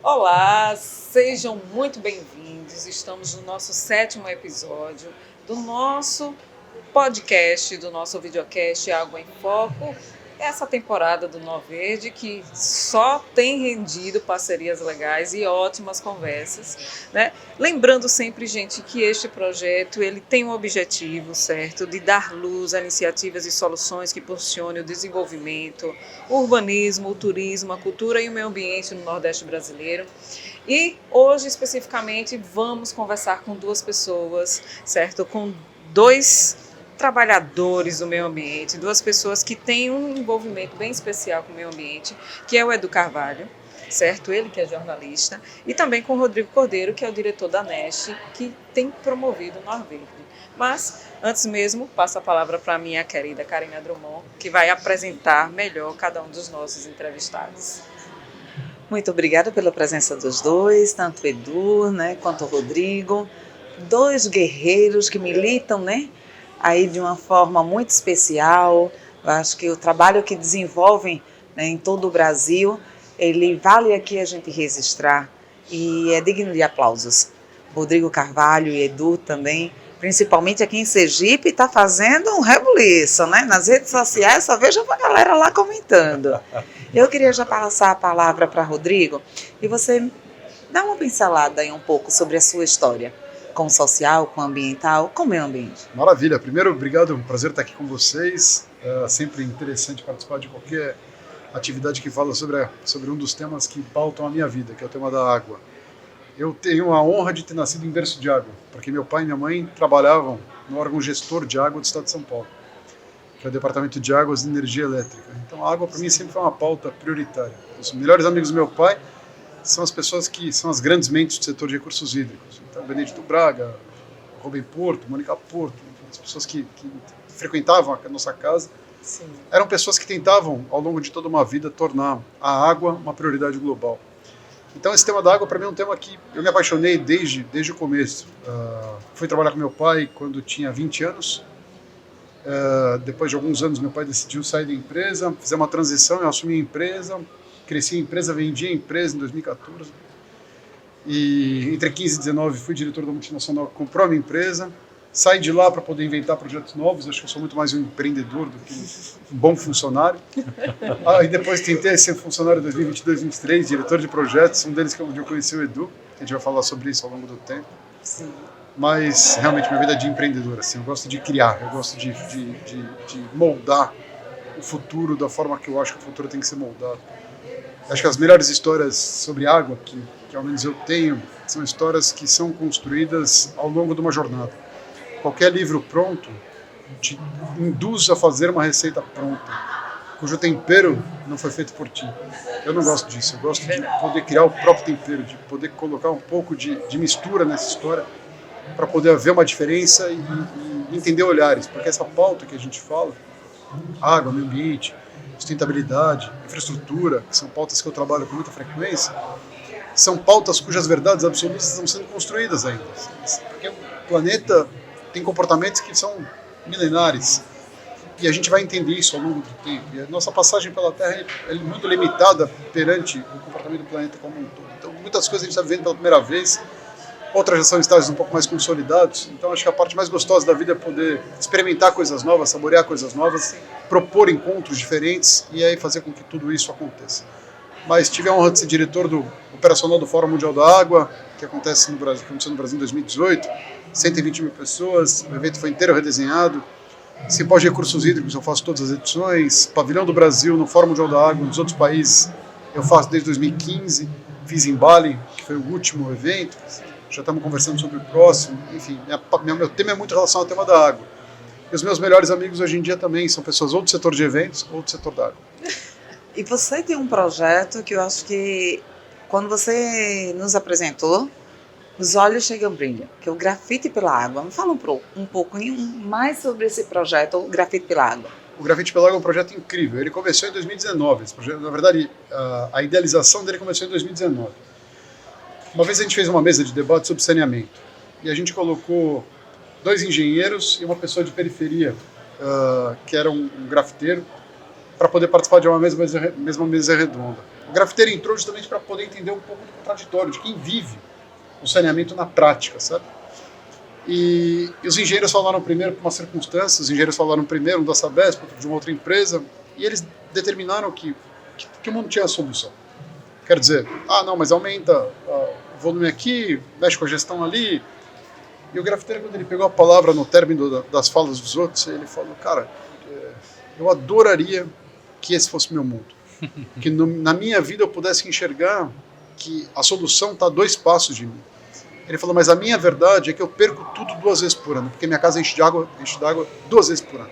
Olá, sejam muito bem-vindos. Estamos no nosso 7º episódio do nosso podcast, do nosso videocast Água em Foco. Essa temporada do Nó Verde que só tem rendido parcerias legais e ótimas conversas, né? Lembrando sempre, gente, que este projeto ele tem um objetivo, certo, de dar luz a iniciativas e soluções que impulsionem o desenvolvimento, o urbanismo, o turismo, a cultura e o meio ambiente no Nordeste brasileiro. E hoje, especificamente, vamos conversar com duas pessoas, certo, com dois trabalhadores do meio ambiente, duas pessoas que têm um envolvimento bem especial com o meio ambiente, que é o Edu Carvalho, certo? Ele que é jornalista, e também com o Rodrigo Cordeiro, que é o diretor da NEST, que tem promovido o Nó Verde. Mas, antes mesmo, passo a palavra para a minha querida Karina Drummond, que vai apresentar melhor cada um dos nossos entrevistados. Muito obrigada pela presença dos dois, tanto o Edu, né, quanto o Rodrigo, dois guerreiros que militam, né, aí de uma forma muito especial. Eu acho que o trabalho que desenvolvem, né, em todo o Brasil, ele vale aqui a gente registrar e é digno de aplausos. Rodrigo Carvalho e Edu também, principalmente aqui em Sergipe, está fazendo um rebuliço, né? Nas redes sociais, só vejo a galera lá comentando. Eu queria já passar a palavra para Rodrigo e você dá uma pincelada aí um pouco sobre a sua história, com o social, com o ambiental, com o meio ambiente. Maravilha. Primeiro, obrigado, é um prazer estar aqui com vocês. É sempre interessante participar de qualquer atividade que fala sobre um dos temas que pautam a minha vida, que é o tema da água. Eu tenho a honra de ter nascido em berço de água, porque meu pai e minha mãe trabalhavam no órgão gestor de água do estado de São Paulo, que é o Departamento de Águas e Energia Elétrica. Então a água para mim sempre foi uma pauta prioritária. Os melhores amigos do meu pai são as pessoas que são as grandes mentes do setor de recursos hídricos. Então Benedito Braga, Rubem Porto, Mônica Porto, as pessoas que frequentavam a nossa casa. Sim. Eram pessoas que tentavam, ao longo de toda uma vida, tornar a água uma prioridade global. Então esse tema da água para mim é um tema que eu me apaixonei desde o começo. Fui trabalhar com meu pai quando tinha 20 anos. Depois de alguns anos meu pai decidiu sair da empresa, fizer uma transição, eu assumi a empresa, cresci a empresa, vendi a empresa em 2014. E entre 15 e 19 fui diretor da multinacional que comprou a minha empresa. Saí de lá para poder inventar projetos novos. Acho que eu sou muito mais um empreendedor do que um bom funcionário. Aí depois tentei ser funcionário em 2022, 2023, diretor de projetos. Um deles que onde eu conheci o Edu. A gente vai falar sobre isso ao longo do tempo. Sim. Mas realmente minha vida é de empreendedor. Assim, eu gosto de criar, eu gosto de moldar o futuro da forma que eu acho que o futuro tem que ser moldado. Acho que as melhores histórias sobre água que ao menos eu tenho são histórias que são construídas ao longo de uma jornada. Qualquer livro pronto te induz a fazer uma receita pronta, cujo tempero não foi feito por ti. Eu não gosto disso, eu gosto de poder criar o próprio tempero, de poder colocar um pouco de mistura nessa história para poder haver uma diferença e entender olhares, porque essa pauta que a gente fala, água, meio ambiente, sustentabilidade, infraestrutura, que são pautas que eu trabalho com muita frequência, são pautas cujas verdades absolutas estão sendo construídas ainda. Porque o planeta tem comportamentos que são milenares e a gente vai entender isso ao longo do tempo. E a nossa passagem pela Terra é muito limitada perante o comportamento do planeta como um todo. Então, muitas coisas a gente está vivendo pela primeira vez, outras já são estágios um pouco mais consolidados. Então, acho que a parte mais gostosa da vida é poder experimentar coisas novas, saborear coisas novas, propor encontros diferentes e aí fazer com que tudo isso aconteça. Mas tive a honra de ser diretor do operacional do Fórum Mundial da Água, que aconteceu no Brasil em 2018, 120 mil pessoas, o evento foi inteiro redesenhado, Simpósio de Recursos Hídricos, eu faço todas as edições, Pavilhão do Brasil no Fórum Mundial da Água, nos outros países, eu faço desde 2015, fiz em Bali, que foi o último evento, já estamos conversando sobre o próximo, enfim, meu tema é muito relacionado ao tema da água. E os meus melhores amigos hoje em dia também são pessoas ou do setor de eventos ou do setor da água. E você tem um projeto que eu acho que, quando você nos apresentou, os olhos chegam a brilhar, que é o Grafite pela Água. Me fala um pouco mais sobre esse projeto, o Grafite pela Água. O Grafite pela Água é um projeto incrível. Ele começou em 2019. Esse projeto, na verdade, a idealização dele começou em 2019. Uma vez a gente fez uma mesa de debate sobre saneamento. E a gente colocou 2 engenheiros e uma pessoa de periferia, que era um grafiteiro, para poder participar de uma mesma mesa redonda. O grafiteiro entrou justamente para poder entender um pouco do contraditório, de quem vive o saneamento na prática, sabe? E os engenheiros falaram primeiro por uma circunstância, os engenheiros falaram primeiro, um da Sabesp, outro de uma outra empresa, e eles determinaram que o mundo tinha a solução. Quer dizer, não, mas aumenta o volume aqui, mexe com a gestão ali. E o grafiteiro, quando ele pegou a palavra no término das falas dos outros, ele falou, cara, eu adoraria que esse fosse o meu mundo. Que na minha vida eu pudesse enxergar que a solução está a 2 passos de mim. Ele falou, mas a minha verdade é que eu perco tudo 2 vezes por ano, porque minha casa enche d'água 2 vezes por ano.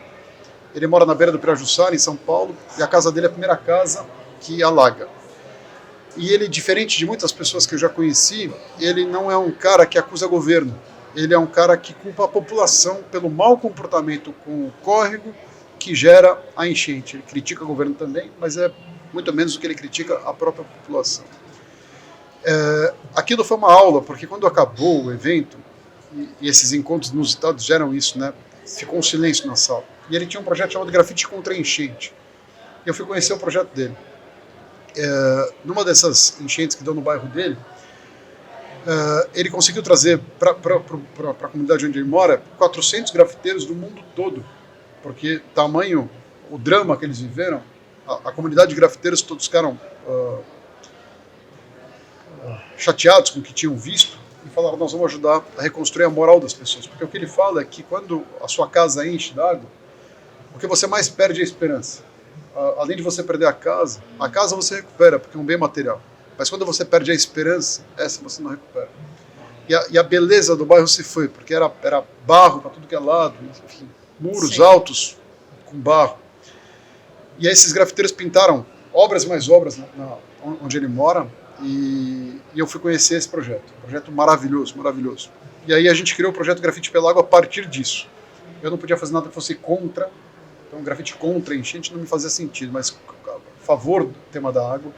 Ele mora na beira do Pirajussara, em São Paulo, e a casa dele é a primeira casa que alaga. E ele, diferente de muitas pessoas que eu já conheci, ele não é um cara que acusa governo. Ele é um cara que culpa a população pelo mau comportamento com o córrego que gera a enchente. Ele critica o governo também, mas é muito menos do que ele critica a própria população. Aquilo foi uma aula, porque quando acabou o evento, e esses encontros inusitados geram isso, né? Ficou um silêncio na sala. E ele tinha um projeto chamado Grafite contra a Enchente. E eu fui conhecer o projeto dele. Numa dessas enchentes que deu no bairro dele, ele conseguiu trazer para a comunidade onde ele mora 400 grafiteiros do mundo todo, porque tamanho, o drama que eles viveram, a comunidade de grafiteiros todos ficaram chateados com o que tinham visto e falaram, nós vamos ajudar a reconstruir a moral das pessoas, porque o que ele fala é que quando a sua casa enche d'água, o que você mais perde é a esperança. Além de você perder a casa você recupera, porque é um bem material. Mas quando você perde a esperança, essa você não recupera. E a beleza do bairro se foi, porque era barro para tudo que é lado, enfim, muros altos com barro. E aí esses grafiteiros pintaram obras e mais obras onde ele mora, e eu fui conhecer esse projeto. Um projeto maravilhoso, maravilhoso. E aí a gente criou o projeto Grafite pela Água a partir disso. Eu não podia fazer nada que fosse contra, então grafite contra a enchente não me fazia sentido, mas a favor do tema da água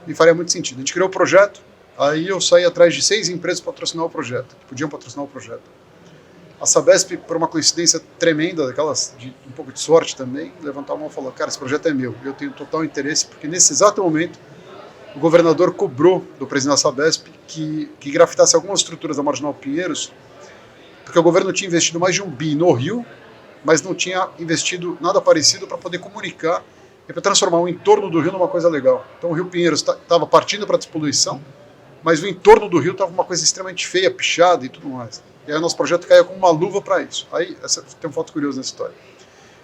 me faria muito sentido. A gente criou o projeto, aí eu saí atrás de 6 empresas para patrocinar o projeto, que podiam patrocinar o projeto. A Sabesp, por uma coincidência tremenda, daquelas de um pouco de sorte também, levantou a mão e falou, cara, esse projeto é meu, eu tenho total interesse, porque nesse exato momento o governador cobrou do presidente da Sabesp que grafitasse algumas estruturas da Marginal Pinheiros, porque o governo tinha investido mais de 1 bi no Rio, mas não tinha investido nada parecido para poder comunicar e para transformar o entorno do rio numa coisa legal. Então o Rio Pinheiros estava partindo para a despoluição, mas o entorno do rio estava uma coisa extremamente feia, pichada e tudo mais. E aí o nosso projeto caiu com uma luva para isso. Aí tem um fato curioso nessa história.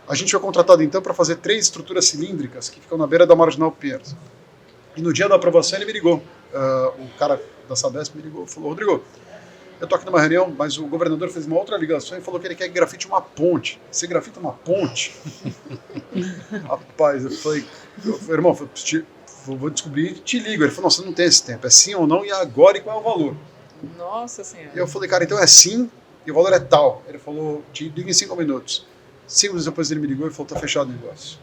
A gente foi contratado então para fazer 3 estruturas cilíndricas que ficam na beira da Marginal Pinheiros. E no dia da aprovação ele me ligou, o cara da Sabesp me ligou e falou, Rodrigo, eu estou aqui numa reunião, mas o governador fez uma outra ligação e falou que ele quer que grafite uma ponte. Você grafita uma ponte? Rapaz, eu falei, irmão, vou descobrir e te ligo. Ele falou, não, você não tem esse tempo, é sim ou não, e agora e qual é o valor? Nossa Senhora. E eu falei, cara, então é sim e o valor é tal. Ele falou, te ligo em 5 minutos. 5 minutos depois ele me ligou e falou, tá fechado o negócio.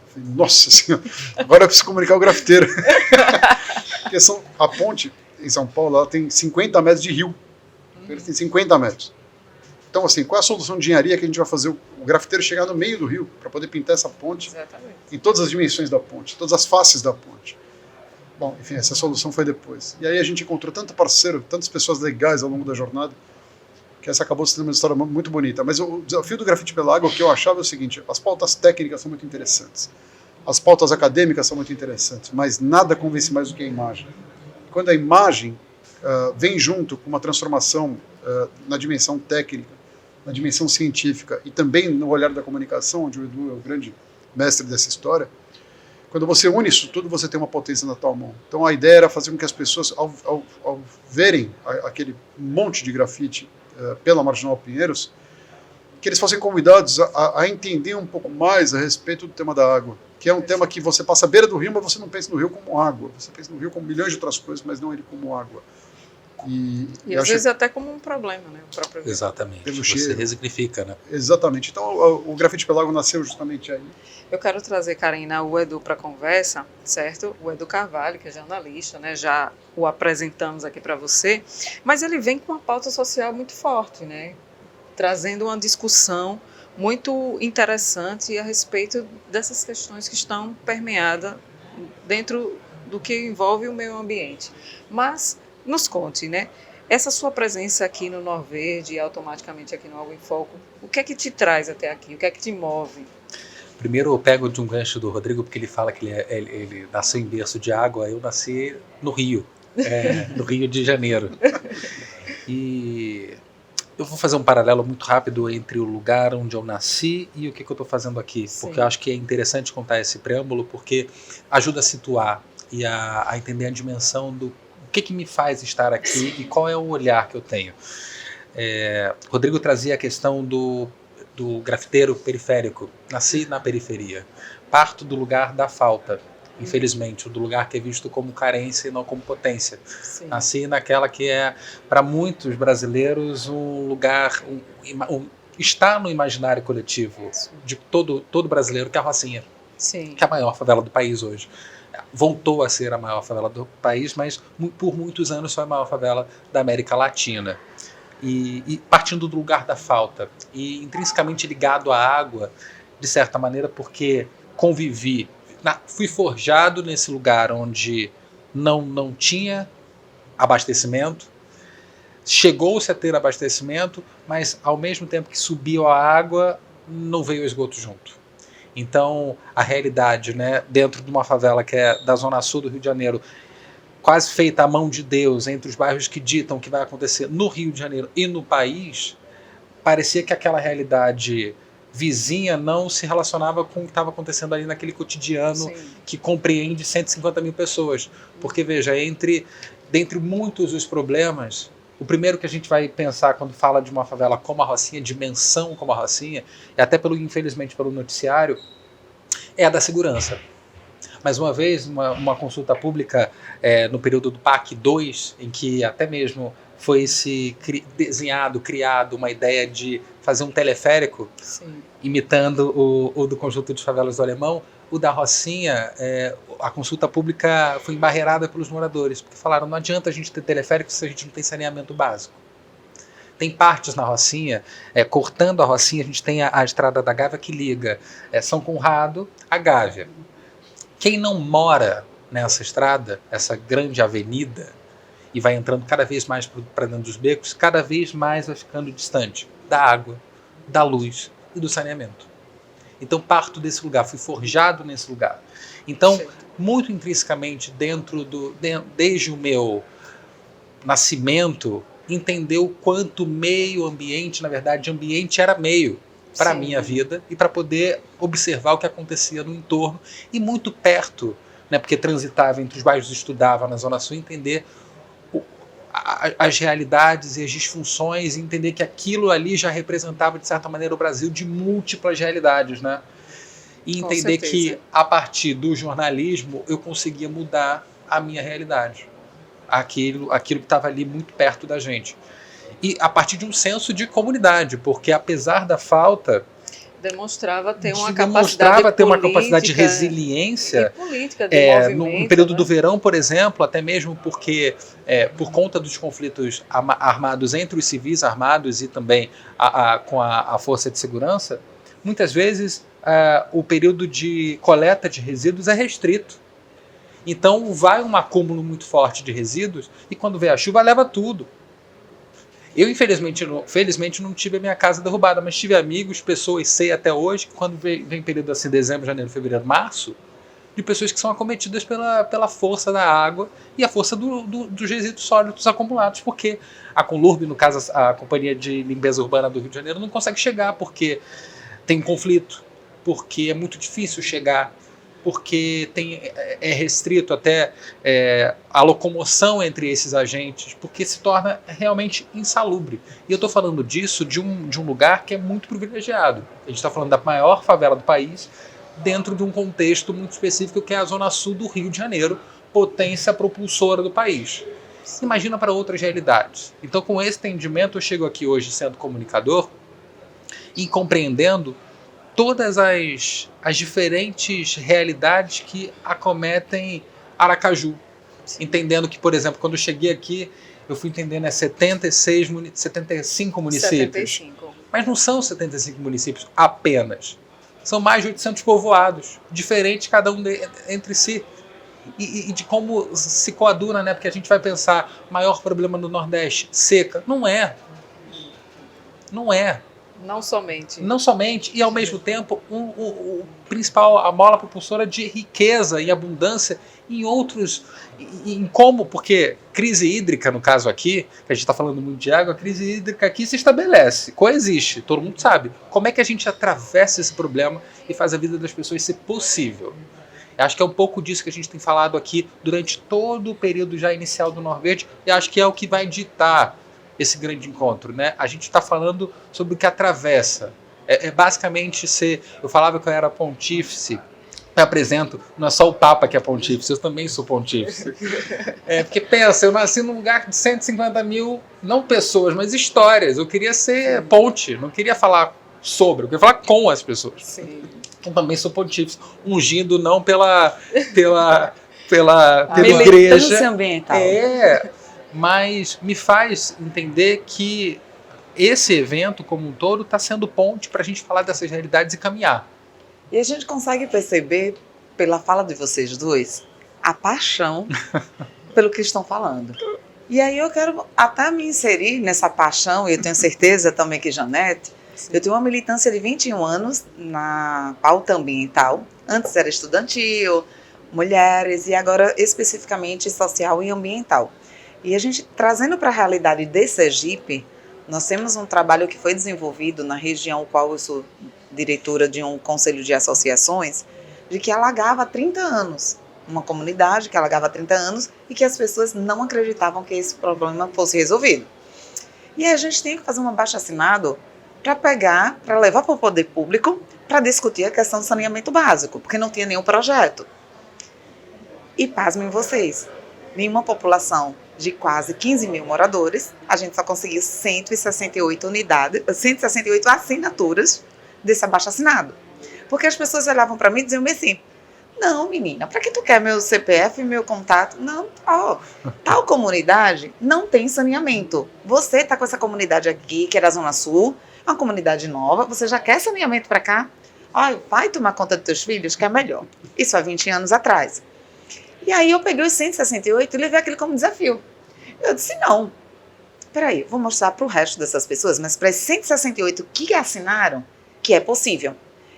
Eu falei, nossa Senhora, agora eu preciso comunicar o grafiteiro. Porque a ponte em São Paulo, ela tem 50 metros de rio. Ele tem 50 metros. Então, assim, qual é a solução de engenharia que a gente vai fazer o grafiteiro chegar no meio do rio para poder pintar essa ponte? Exatamente. Em todas as dimensões da ponte, todas as faces da ponte. Bom, enfim, essa solução foi depois. E aí a gente encontrou tanto parceiro, tantas pessoas legais ao longo da jornada, que essa acabou sendo uma história muito bonita. Mas o desafio do Grafite pela Água, o que eu achava é o seguinte, as pautas técnicas são muito interessantes, as pautas acadêmicas são muito interessantes, mas nada convence mais do que a imagem. Quando a imagem vem junto com uma transformação na dimensão técnica, na dimensão científica e também no olhar da comunicação, onde o Edu é o grande mestre dessa história, quando você une isso tudo, você tem uma potência na tua mão. Então a ideia era fazer com que as pessoas, ao verem aquele monte de grafite pela Marginal Pinheiros, que eles fossem convidados a entender um pouco mais a respeito do tema da água, que é um tema que você passa à beira do rio, mas você não pensa no rio como água, você pensa no rio como milhões de outras coisas, mas não ele como água. E às vezes até como um problema, né? O próprio Exatamente, você resignifica, né? Exatamente, então o Grafite pela Água nasceu justamente aí. Eu quero trazer, Karina, o Edu para a conversa, certo? O Edu Carvalho, que é jornalista, né? Já o apresentamos aqui para você, mas ele vem com uma pauta social muito forte, né? trazendo uma discussão muito interessante a respeito dessas questões que estão permeadas dentro do que envolve o meio ambiente. Mas nos conte, né? Essa sua presença aqui no Norverde, automaticamente aqui no Água em Foco, o que é que te traz até aqui? O que é que te move? Primeiro eu pego de um gancho do Rodrigo, porque ele fala que ele nasceu em berço de água. Eu nasci no Rio, no Rio de Janeiro. E eu vou fazer um paralelo muito rápido entre o lugar onde eu nasci e o que eu estou fazendo aqui. Sim. Porque eu acho que é interessante contar esse preâmbulo, porque ajuda a situar e a entender a dimensão do que me faz estar aqui e qual é o olhar que eu tenho. Rodrigo trazia a questão do grafiteiro periférico. Nasci na periferia. Parto do lugar da falta, infelizmente, do lugar que é visto como carência e não como potência. Sim. Nasci naquela que é, para muitos brasileiros, um lugar, está no imaginário coletivo de todo brasileiro, que é a Rocinha. Sim. Que é a maior favela do país hoje. Voltou a ser a maior favela do país, mas por muitos anos foi a maior favela da América Latina. E partindo do lugar da falta e intrinsecamente ligado à água, de certa maneira, porque convivi, fui forjado nesse lugar onde não tinha abastecimento, chegou-se a ter abastecimento, mas ao mesmo tempo que subiu a água, não veio o esgoto junto. Então, a realidade, né, dentro de uma favela que é da zona sul do Rio de Janeiro, quase feita à mão de Deus, entre os bairros que ditam o que vai acontecer no Rio de Janeiro e no país, parecia que aquela realidade vizinha não se relacionava com o que estava acontecendo ali naquele cotidiano. Sim. Que compreende 150 mil pessoas. Porque, veja, dentre muitos os problemas, o primeiro que a gente vai pensar quando fala de uma favela como a Rocinha, dimensão como a Rocinha, e até infelizmente pelo noticiário, é a da segurança. Mais uma vez, uma consulta pública no período do PAC 2, em que até mesmo foi criado uma ideia de fazer um teleférico. Sim. Imitando o do Conjunto de Favelas do Alemão. O da Rocinha, a consulta pública foi embarreirada pelos moradores, porque falaram, não adianta a gente ter teleférico se a gente não tem saneamento básico. Tem partes na Rocinha, cortando a Rocinha, a gente tem a estrada da Gávea que liga São Conrado a Gávea. Quem não mora nessa estrada, essa grande avenida, e vai entrando cada vez mais para dentro dos becos, cada vez mais vai ficando distante da água, da luz e do saneamento. Então parto desse lugar, fui forjado nesse lugar. Então, muito intrinsecamente, desde o meu nascimento, entender o quanto meio ambiente, na verdade, ambiente era meio para a minha vida e para poder observar o que acontecia no entorno e muito perto, né, porque transitava entre os bairros, estudava na Zona Sul, entender as realidades e as disfunções e entender que aquilo ali já representava, de certa maneira, o Brasil de múltiplas realidades, né? E entender que, a partir do jornalismo, eu conseguia mudar a minha realidade. Aquilo que estava ali muito perto da gente. E a partir de um senso de comunidade, porque apesar da falta... Demonstrava ter uma capacidade de resiliência. E política, de movimento. No período do verão, por exemplo, até mesmo porque, por conta dos conflitos armados entre os civis armados e também com a força de segurança, muitas vezes o período de coleta de resíduos é restrito. Então vai um acúmulo muito forte de resíduos e quando vem a chuva leva tudo. Eu, felizmente, não tive a minha casa derrubada, mas tive amigos, pessoas, sei até hoje, que quando vem período assim, dezembro, janeiro, fevereiro, março, de pessoas que são acometidas pela força da água e a força dos resíduos sólidos acumulados, porque a Conlurb, no caso a Companhia de Limpeza Urbana do Rio de Janeiro, não consegue chegar, porque tem conflito, porque é muito difícil chegar, porque é restrito até a locomoção entre esses agentes, porque se torna realmente insalubre. E eu estou falando disso de um lugar que é muito privilegiado. A gente está falando da maior favela do país, dentro de um contexto muito específico, que é a Zona Sul do Rio de Janeiro, potência propulsora do país. Imagina para outras realidades. Então, com esse entendimento, eu chego aqui hoje sendo comunicador e compreendendo todas as diferentes realidades que acometem Aracaju. Entendendo que, por exemplo, quando eu cheguei aqui, eu fui entendendo 75 municípios. 75. Mas não são 75 municípios apenas. São mais de 800 povoados, diferentes cada um entre si. E de como se coaduna, né? Porque a gente vai pensar, maior problema no Nordeste, seca. Não é. Não é. Não somente. Não somente, e ao mesmo tempo, o principal, a mola propulsora de riqueza e abundância em outros, em como, porque crise hídrica, no caso aqui, que a gente está falando muito de água, a crise hídrica aqui se estabelece, coexiste, todo mundo sabe. Como é que a gente atravessa esse problema e faz a vida das pessoas ser possível? Eu acho que é um pouco disso que a gente tem falado aqui durante todo o período já inicial do Norverde, e acho que é o que vai ditar esse grande encontro, né? A gente está falando sobre o que atravessa. Basicamente ser... Eu falava que eu era pontífice, me apresento, não é só o Papa que é pontífice, eu também sou pontífice. Porque pensa, eu nasci num lugar de 150 mil, não pessoas, mas histórias. Eu queria ser ponte, não queria falar sobre, eu queria falar com as pessoas. Sim. Eu também sou pontífice, ungido não pela igreja. Ambiental. Mas me faz entender que esse evento como um todo está sendo ponte para a gente falar dessas realidades e caminhar. E a gente consegue perceber, pela fala de vocês dois, a paixão pelo que estão falando. E aí eu quero até me inserir nessa paixão, e eu tenho certeza também que Janete, eu tenho uma militância de 21 anos na pauta ambiental. Antes era estudantil, mulheres, e agora especificamente social e ambiental. E a gente, trazendo para a realidade de Sergipe, nós temos um trabalho que foi desenvolvido na região qual eu sou diretora de um conselho de associações, de que alagava há 30 anos. Uma comunidade que alagava há 30 anos e que as pessoas não acreditavam que esse problema fosse resolvido. E aí a gente tem que fazer um abaixo-assinado para levar para o poder público para discutir a questão do saneamento básico, porque não tinha nenhum projeto. E pasmem vocês, nenhuma população de quase 15 mil moradores, a gente só conseguiu 168 assinaturas desse abaixo-assinado. Porque as pessoas olhavam para mim e diziam assim, não, menina, para que tu quer meu CPF e meu contato? Não, tal comunidade não tem saneamento. Você está com essa comunidade aqui, que é da Zona Sul, uma comunidade nova, você já quer saneamento para cá? Olha, vai tomar conta dos teus filhos, que é melhor. Isso há 20 anos atrás. E aí eu peguei os 168 e levei aquilo como desafio. Eu disse, não, peraí, vou mostrar para o resto dessas pessoas, mas para esses 168 que assinaram, que é possível.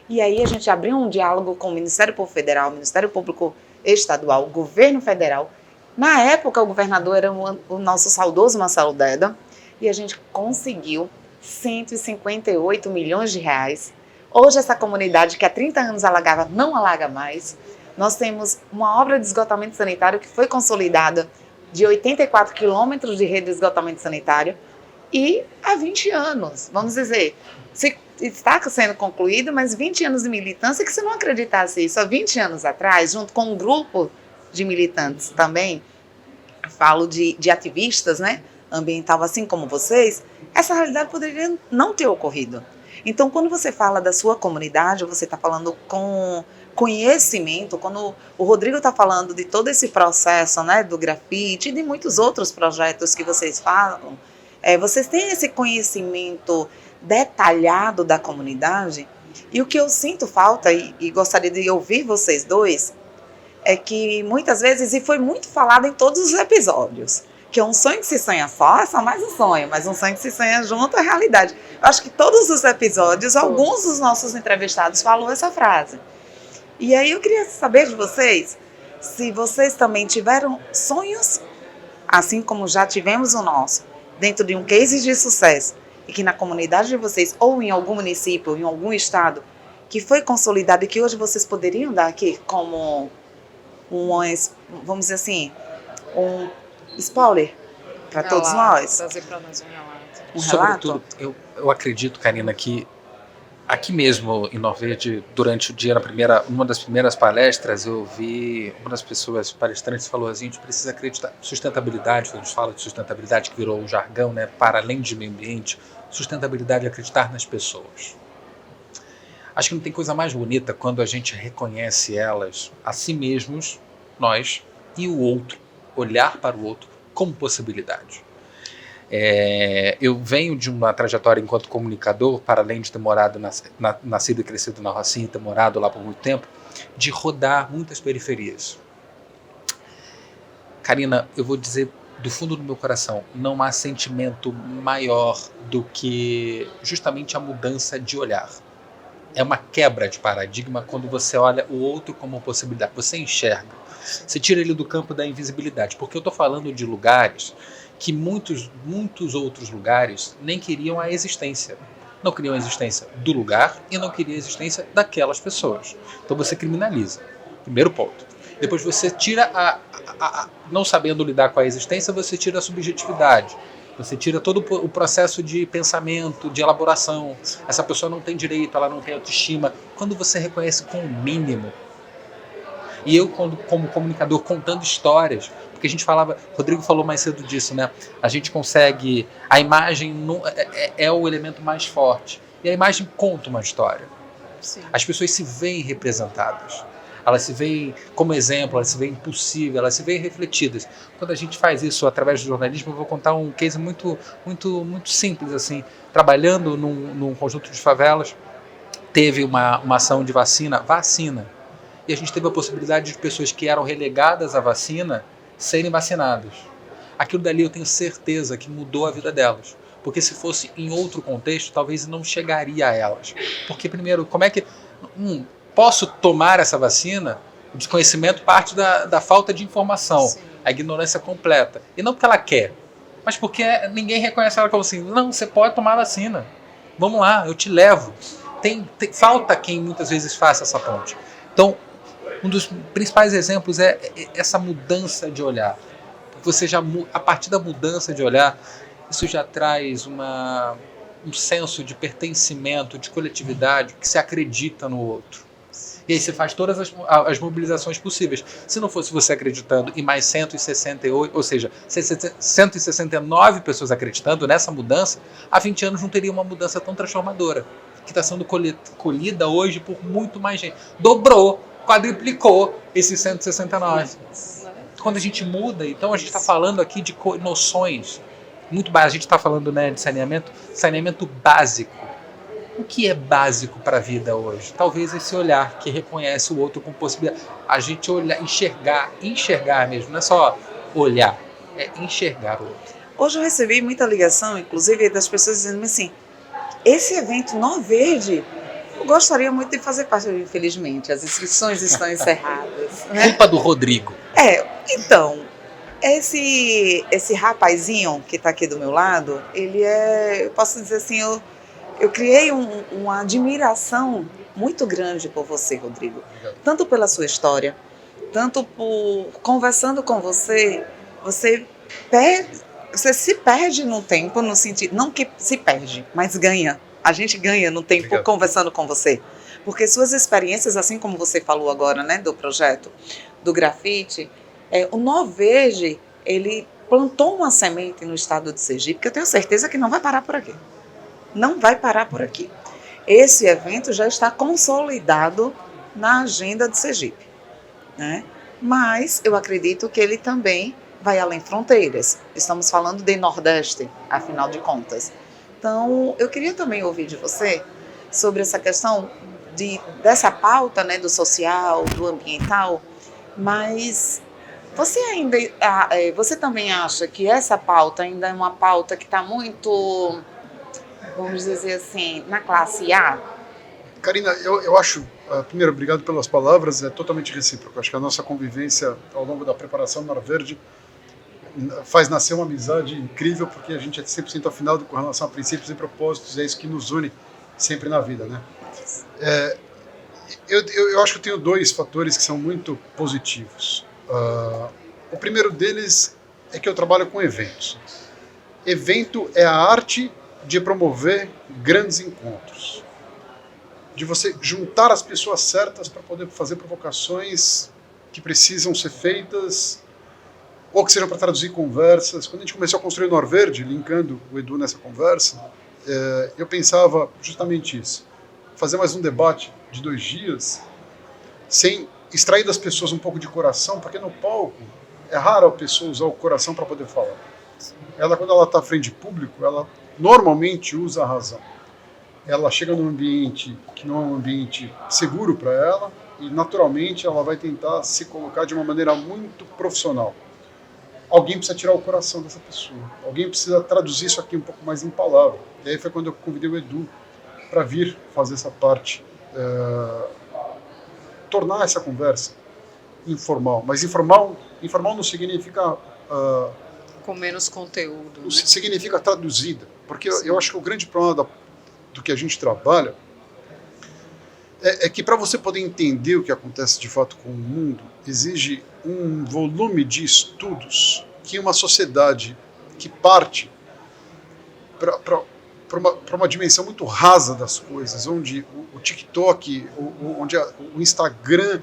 E aí a gente abriu um diálogo com o Ministério Público Federal, Ministério Público Estadual, o Governo Federal. Na época o governador era o nosso saudoso Marcelo Deda, e a gente conseguiu 158 milhões de reais. Hoje essa comunidade que há 30 anos alagava, não alaga mais. Nós temos uma obra de esgotamento sanitário que foi consolidada de 84 quilômetros de rede de esgotamento sanitário e há 20 anos, vamos dizer, está sendo concluído, mas 20 anos de militância que se não acreditasse isso há 20 anos atrás, junto com um grupo de militantes também, falo de ativistas, né, ambiental, assim como vocês, essa realidade poderia não ter ocorrido. Então, quando você fala da sua comunidade, você está falando com conhecimento, quando o Rodrigo está falando de todo esse processo, né, do grafite e de muitos outros projetos que vocês falam, vocês têm esse conhecimento detalhado da comunidade, e o que eu sinto falta, e gostaria de ouvir vocês dois, é que muitas vezes, e foi muito falado em todos os episódios, que um sonho que se sonha só é só mais um sonho, mas um sonho que se sonha junto é realidade. Eu acho que todos os episódios, alguns dos nossos entrevistados falou essa frase. E aí eu queria saber de vocês, se vocês também tiveram sonhos, assim como já tivemos o nosso, dentro de um case de sucesso, e que na comunidade de vocês, ou em algum município, ou em algum estado, que foi consolidado e que hoje vocês poderiam dar aqui como vamos dizer assim, um spoiler para todos nós. Trazer para nós um relato. Sobretudo, eu acredito, Karina, que aqui mesmo em Norverde, durante o dia, uma das primeiras palestras, eu vi uma das pessoas palestrantes falou assim, a gente precisa acreditar sustentabilidade, quando a gente fala de sustentabilidade, que virou um jargão, né, para além de meio ambiente, sustentabilidade é acreditar nas pessoas. Acho que não tem coisa mais bonita quando a gente reconhece elas, a si mesmos, nós, e o outro, olhar para o outro como possibilidade. Eu venho de uma trajetória enquanto comunicador, para além de ter morado, nascido e crescido na Rocinha, ter morado lá por muito tempo, de rodar muitas periferias. Karina, eu vou dizer do fundo do meu coração, não há sentimento maior do que justamente a mudança de olhar. É uma quebra de paradigma quando você olha o outro como possibilidade, você enxerga. Você tira ele do campo da invisibilidade, porque eu estou falando de lugares que muitos outros lugares nem queriam a existência. Não queriam a existência do lugar e não queriam a existência daquelas pessoas. Então você criminaliza. Primeiro ponto. Depois você tira não sabendo lidar com a existência, você tira a subjetividade. Você tira todo o processo de pensamento, de elaboração. Essa pessoa não tem direito, ela não tem autoestima. Quando você reconhece com o mínimo. E eu, como comunicador, contando histórias, porque a gente falava, Rodrigo falou mais cedo disso, né? A gente consegue, a imagem é o elemento mais forte. E a imagem conta uma história. Sim. As pessoas se veem representadas. Elas se veem como exemplo, elas se veem possível, elas se veem refletidas. Quando a gente faz isso através do jornalismo, eu vou contar um case muito simples, assim. Trabalhando num conjunto de favelas, teve uma ação de vacina, e a gente teve a possibilidade de pessoas que eram relegadas à vacina serem vacinadas. Aquilo dali eu tenho certeza que mudou a vida delas. Porque se fosse em outro contexto, talvez não chegaria a elas. Porque, primeiro, como é que... posso tomar essa vacina? O desconhecimento parte da falta de informação. Sim. A ignorância completa. E não porque ela quer, mas porque ninguém reconhece ela como assim, não, você pode tomar a vacina. Vamos lá, eu te levo. Falta quem muitas vezes faça essa ponte. Então, um dos principais exemplos é essa mudança de olhar. Você já, a partir da mudança de olhar, isso já traz um senso de pertencimento, de coletividade, que se acredita no outro. E aí você faz todas as mobilizações possíveis. Se não fosse você acreditando e mais 168, ou seja, 169 pessoas acreditando nessa mudança, há 20 anos não teria uma mudança tão transformadora, que está sendo colhida hoje por muito mais gente. Dobrou, quadruplicou esses 169. Quando a gente muda, então a gente está falando aqui de noções muito básicas. A gente está falando, né, de saneamento básico. O que é básico para a vida hoje? Talvez esse olhar que reconhece o outro com possibilidade. A gente olhar, enxergar mesmo, não é só olhar, é enxergar o outro. Hoje eu recebi muita ligação, inclusive das pessoas dizendo assim, esse evento Nó Verde, eu gostaria muito de fazer parte, infelizmente, as inscrições estão encerradas. Né? Culpa do Rodrigo. Então, esse rapazinho que está aqui do meu lado, ele eu posso dizer assim, eu criei uma admiração muito grande por você, Rodrigo. Obrigado. Tanto pela sua história, tanto por conversando com você, você se perde no tempo, no sentido, não que se perde, mas ganha. A gente ganha no tempo. Obrigado. Conversando com você. Porque suas experiências, assim como você falou agora, né, do projeto do grafite, o Nó Verde, ele plantou uma semente no estado de Sergipe, que eu tenho certeza que não vai parar por aqui. Não vai parar por aqui. Esse evento já está consolidado na agenda de Sergipe, né? Mas eu acredito que ele também vai além fronteiras. Estamos falando de Nordeste, afinal de contas. Então, eu queria também ouvir de você sobre essa questão dessa pauta, né, do social, do ambiental, mas você também acha que essa pauta ainda é uma pauta que está muito, vamos dizer assim, na classe A? Karina, eu acho, primeiro, obrigado pelas palavras, é totalmente recíproco. Acho que a nossa convivência ao longo da preparação do Nó Verde faz nascer uma amizade incrível, porque a gente é 100% afinado com relação a princípios e propósitos, é isso que nos une sempre na vida, né? Eu acho que eu tenho dois fatores que são muito positivos. O primeiro deles é que eu trabalho com eventos. Evento é a arte de promover grandes encontros, de você juntar as pessoas certas para poder fazer provocações que precisam ser feitas, ou que sejam para traduzir conversas. Quando a gente começou a construir o Nó Verde, linkando o Edu nessa conversa, eu pensava justamente isso, fazer mais um debate de 2 dias, sem extrair das pessoas um pouco de coração, porque no palco é raro a pessoa usar o coração para poder falar. Ela, quando ela está à frente de público, ela normalmente usa a razão. Ela chega num ambiente que não é um ambiente seguro para ela e, naturalmente, ela vai tentar se colocar de uma maneira muito profissional. Alguém precisa tirar o coração dessa pessoa. Alguém precisa traduzir isso aqui um pouco mais em palavras. E aí foi quando eu convidei o Edu para vir fazer essa parte, tornar essa conversa informal. Mas informal não significa... com menos conteúdo. Né? Significa traduzida. Porque eu acho que o grande problema do que a gente trabalha é que para você poder entender o que acontece de fato com o mundo, exige um volume de estudos que uma sociedade que parte para uma dimensão muito rasa das coisas, onde o TikTok, onde o Instagram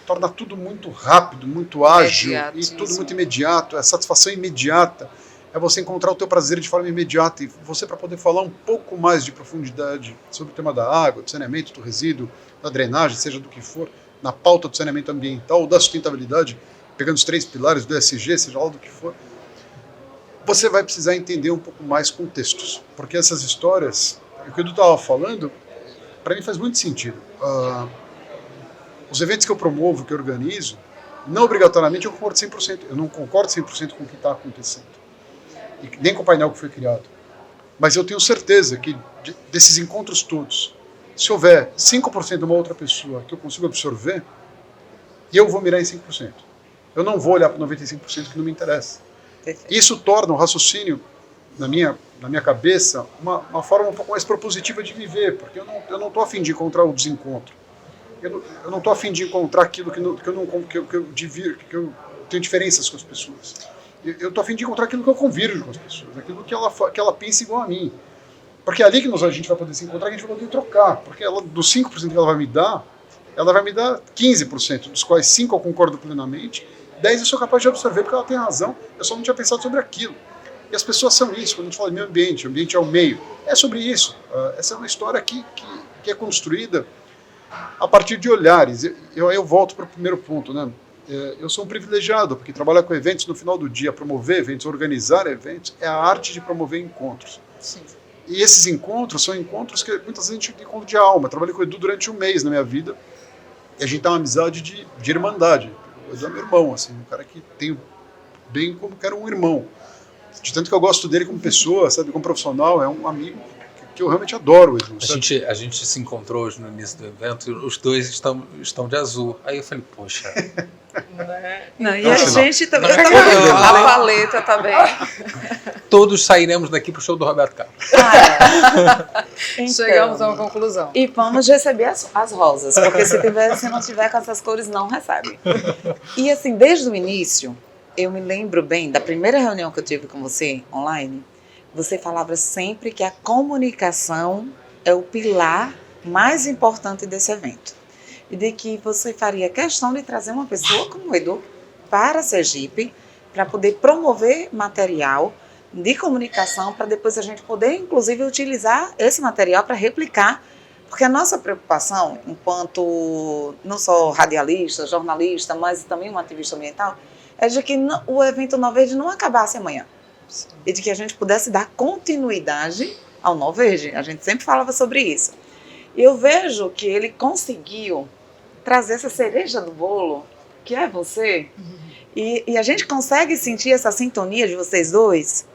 torna tudo muito rápido, muito ágil e tudo muito imediato, é satisfação imediata, é você encontrar o teu prazer de forma imediata e você, para poder falar um pouco mais de profundidade sobre o tema da água, do saneamento, do resíduo, da drenagem, seja do que for, na pauta do saneamento ambiental ou da sustentabilidade, pegando os 3 pilares do ESG, seja lá do que for, você vai precisar entender um pouco mais contextos, porque essas histórias, o que o Edu estava falando, para mim faz muito sentido. Os eventos que eu promovo, que eu organizo, não obrigatoriamente eu concordo 100%. Eu não concordo 100% com o que está acontecendo. E nem com o painel que foi criado. Mas eu tenho certeza que desses encontros todos, se houver 5% de uma outra pessoa que eu consigo absorver, eu vou mirar em 5%. Eu não vou olhar para 95% que não me interessa. Perfeito. Isso torna o raciocínio, na minha cabeça, uma forma um pouco mais propositiva de viver, porque eu não estou a fim de encontrar o desencontro. Eu não estou a fim de encontrar aquilo que eu tenho diferenças com as pessoas. Eu estou a fim de encontrar aquilo que eu convirjo com as pessoas, aquilo que ela pensa igual a mim. Porque é ali que a gente vai poder se encontrar, que a gente vai poder trocar. Porque dos 5% que ela vai me dar 15%, dos quais 5% eu concordo plenamente, 10% eu sou capaz de absorver porque ela tem razão, eu só não tinha pensado sobre aquilo. E as pessoas são isso, quando a gente fala de meio ambiente, o ambiente é o meio. É sobre isso. Essa é uma história que é construída a partir de olhares. Eu volto para o primeiro ponto, né? Eu sou um privilegiado, porque trabalhar com eventos no final do dia, promover eventos, organizar eventos, é a arte de promover encontros. Sim. E esses encontros são encontros que muitas vezes a gente tem encontro de alma. Eu trabalhei com o Edu durante um mês na minha vida, e a gente tem uma amizade de irmandade. O Edu é meu irmão, assim, um cara que tenho bem como quero um irmão. De tanto que eu gosto dele como pessoa, sabe, como profissional, é um amigo que eu realmente adoro. Edu, a gente se encontrou hoje no início do evento e os dois estão de azul. Aí eu falei, poxa... Não, e a gente também. A paleta tá bem. Todos sairemos daqui pro show do Roberto Carlos. Então, chegamos a uma conclusão. E vamos receber as rosas, porque se não tiver com essas cores, não recebe. E assim, desde o início, eu me lembro bem da primeira reunião que eu tive com você online, você falava sempre que a comunicação é o pilar mais importante desse evento. E de que você faria questão de trazer uma pessoa como o Edu para Sergipe, para poder promover material de comunicação, para depois a gente poder, inclusive, utilizar esse material para replicar, porque a nossa preocupação, enquanto não só radialista, jornalista, mas também um ativista ambiental, é de que o evento Nó Verde não acabasse amanhã. E de que a gente pudesse dar continuidade ao Nó Verde. A gente sempre falava sobre isso. E eu vejo que ele conseguiu trazer essa cereja do bolo, que é você, e a gente consegue sentir essa sintonia de vocês dois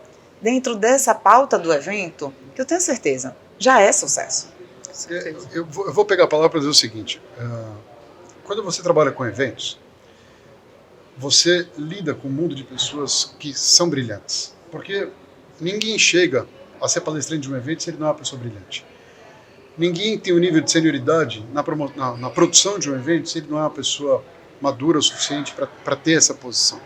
dentro dessa pauta do evento, que eu tenho certeza, já é sucesso. Eu vou pegar a palavra para dizer o seguinte, quando você trabalha com eventos, você lida com um mundo de pessoas que são brilhantes, porque ninguém chega a ser palestrante de um evento se ele não é uma pessoa brilhante. Ninguém tem o nível de senioridade na produção de um evento se ele não é uma pessoa madura o suficiente para ter essa posição.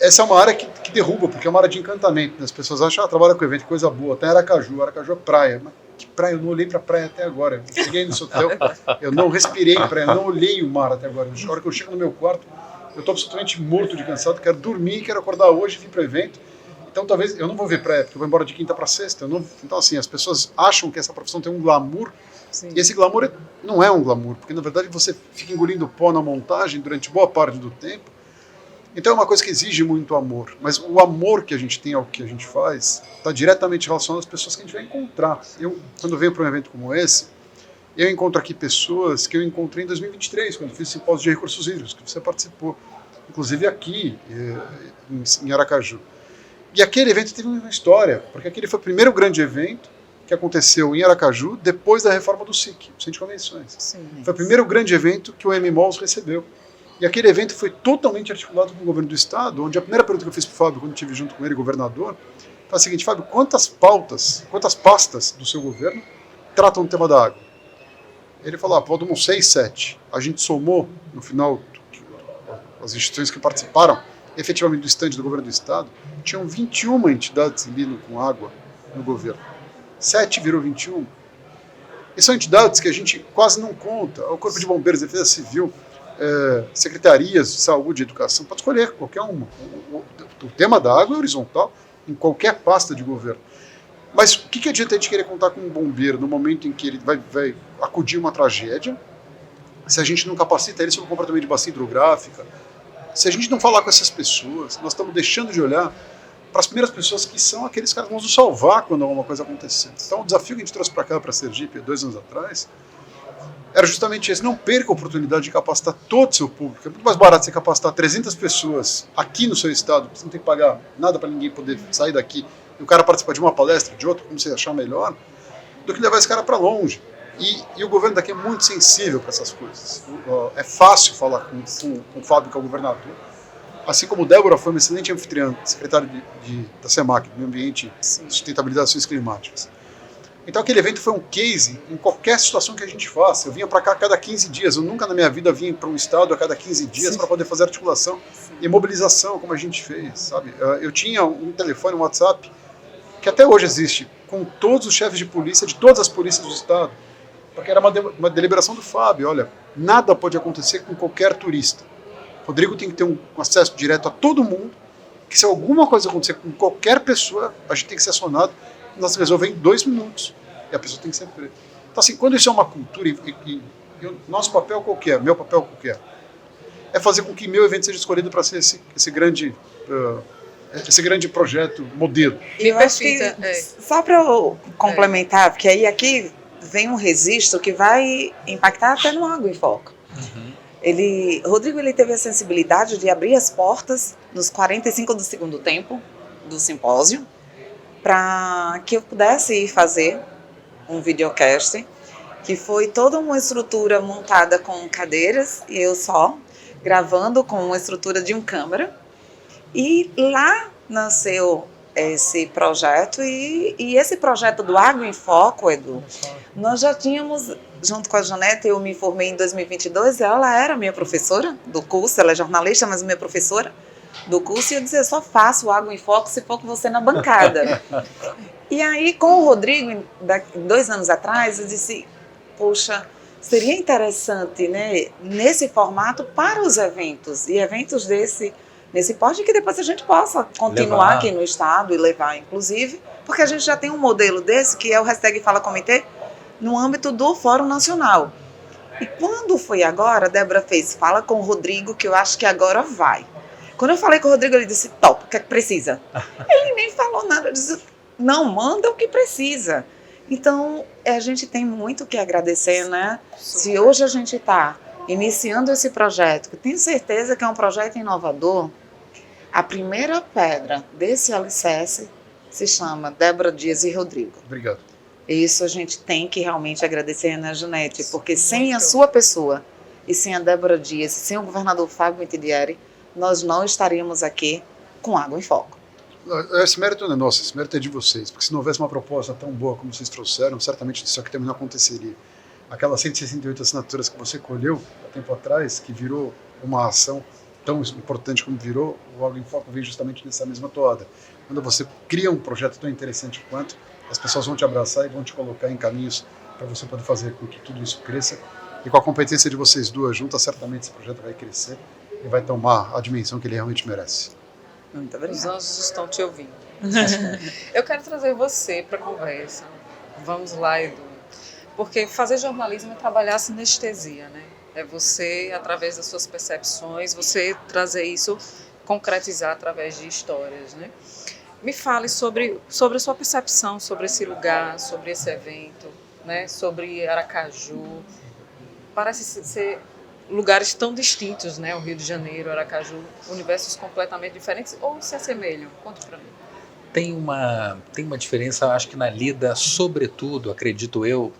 Essa é uma área que derruba, porque é uma área de encantamento. As pessoas acham, trabalha com evento, coisa boa. Até Aracaju é praia. Mas que praia? Eu não olhei para a praia até agora. Eu cheguei nesse hotel, eu não respirei praia, eu não olhei o mar até agora. Na hora que eu chego no meu quarto, eu estou absolutamente morto de cansado, quero dormir, quero acordar hoje e vir para o evento. Então, talvez, eu não vou ver praia, porque eu vou embora de quinta para sexta. Então, assim, as pessoas acham que essa profissão tem um glamour. Sim. E esse glamour não é um glamour, porque, na verdade, você fica engolindo pó na montagem durante boa parte do tempo. Então é uma coisa que exige muito amor, mas o amor que a gente tem ao que a gente faz está diretamente relacionado às pessoas que a gente vai encontrar. Eu, quando venho para um evento como esse, eu encontro aqui pessoas que eu encontrei em 2023, quando fiz o simpósio de recursos hídricos, que você participou, inclusive aqui em Aracaju. E aquele evento teve uma história, porque aquele foi o primeiro grande evento que aconteceu em Aracaju depois da reforma do SIC, do Centro de Convenções. Sim. Foi o primeiro grande evento que o MMOS recebeu. E aquele evento foi totalmente articulado com o governo do Estado, onde a primeira pergunta que eu fiz para o Fábio, quando eu estive junto com ele, governador, foi a seguinte: Fábio, quantas pastas do seu governo tratam do tema da água? Ele falou, faltam uns 6, 7. A gente somou, no final, as instituições que participaram, efetivamente do estande do governo do Estado, tinham 21 entidades lidando com água no governo. 7 virou 21. E são entidades que a gente quase não conta. O Corpo de Bombeiros, Defesa Civil, secretarias de saúde e educação, pode escolher qualquer uma. O tema da água é horizontal em qualquer pasta de governo. Mas o que adianta a gente querer contar com um bombeiro no momento em que ele vai acudir uma tragédia, se a gente não capacita ele sobre o comportamento de bacia hidrográfica, se a gente não falar com essas pessoas, nós estamos deixando de olhar para as primeiras pessoas que são aqueles caras que vão nos salvar quando alguma coisa acontecer. Então o desafio que a gente trouxe para cá, para Sergipe, 2 anos atrás, era justamente esse: não perca a oportunidade de capacitar todo o seu público. É muito mais barato você capacitar 300 pessoas aqui no seu estado, você não tem que pagar nada para ninguém poder sair daqui, e o cara participar de uma palestra, de outra, como você achar melhor, do que levar esse cara para longe. E o governo daqui é muito sensível para essas coisas. É fácil falar com o Fábio, que é o governador, assim como Débora foi uma excelente anfitriã, secretária da SEMAC, do Meio Ambiente e Sustentabilidade e Ações Climáticas. Então aquele evento foi um case em qualquer situação que a gente faça. Eu vinha para cá a cada 15 dias, eu nunca na minha vida vim para um estado a cada 15 dias para poder fazer articulação e mobilização, como a gente fez, sabe? Eu tinha um telefone, um WhatsApp, que até hoje existe, com todos os chefes de polícia, de todas as polícias do estado, porque era uma deliberação do Fábio: olha, nada pode acontecer com qualquer turista. Rodrigo tem que ter um acesso direto a todo mundo, que se alguma coisa acontecer com qualquer pessoa, a gente tem que ser acionado, e nós resolvemos em 2 minutos, e a pessoa tem que ser presa. Então assim, quando isso é uma cultura, e nosso papel qualquer, meu papel qualquer, é fazer com que meu evento seja escolhido para ser esse grande projeto modelo. Eu acho que, só para eu complementar, porque aí aqui vem um registro que vai impactar até no Água em Foco. Rodrigo teve a sensibilidade de abrir as portas nos 45 do segundo tempo do simpósio para que eu pudesse ir fazer um videocast, que foi toda uma estrutura montada com cadeiras, e eu só gravando com uma estrutura de câmera. E lá nasceu esse projeto, e esse projeto do Água em Foco, Edu, nós já tínhamos, junto com a Janete, eu me formei em 2022, ela era minha professora do curso, ela é jornalista, mas minha professora do curso, e eu dizia: só faço o Água em Foco se for com você na bancada. E aí, com o Rodrigo, 2 anos atrás, eu disse: poxa, seria interessante, né, nesse formato para os eventos, e eventos nesse porte, que depois a gente possa continuar aqui no estado e levar, inclusive, porque a gente já tem um modelo desse, que é o hashtag Fala Comitê, no âmbito do Fórum Nacional. E quando foi agora, a Débora fez: fala com o Rodrigo, que eu acho que agora vai. Quando eu falei com o Rodrigo, ele disse: top, o que é que precisa? Ele nem falou nada, eu disse: não, manda o que precisa. Então, a gente tem muito que agradecer, né? Se hoje a gente está iniciando esse projeto, que tenho certeza que é um projeto inovador, a primeira pedra desse alicerce se chama Débora Dias e Rodrigo. Obrigado. Isso a gente tem que realmente agradecer, né, Janete? Porque sem a sua pessoa, e sem a Débora Dias, e sem o governador Fábio Mitidieri, nós não estaríamos aqui com Água em Foco. Esse mérito não é nosso, esse mérito é de vocês, porque se não houvesse uma proposta tão boa como vocês trouxeram, certamente isso aqui também não aconteceria. Aquelas 168 assinaturas que você colheu há tempo atrás, que virou uma ação tão importante como virou, o Água em Foco vem justamente nessa mesma toada. Quando você cria um projeto tão interessante quanto, as pessoas vão te abraçar e vão te colocar em caminhos para você poder fazer com que tudo isso cresça. E com a competência de vocês duas juntas, certamente esse projeto vai crescer e vai tomar a dimensão que ele realmente merece. Muito obrigada. Os anjos estão te ouvindo. Eu quero trazer você para a conversa. Vamos lá, Edu. Porque fazer jornalismo é trabalhar a sinestesia, né? É você, através das suas percepções, você trazer isso concretizar através de histórias, né? Me fale sobre a sua percepção sobre esse lugar, sobre esse evento, né? Sobre Aracaju. Parece ser lugares tão distintos, né? O Rio de Janeiro, Aracaju, universos completamente diferentes, ou se assemelham? Conta para mim. Tem uma diferença, acho que na lida, sobretudo, acredito eu,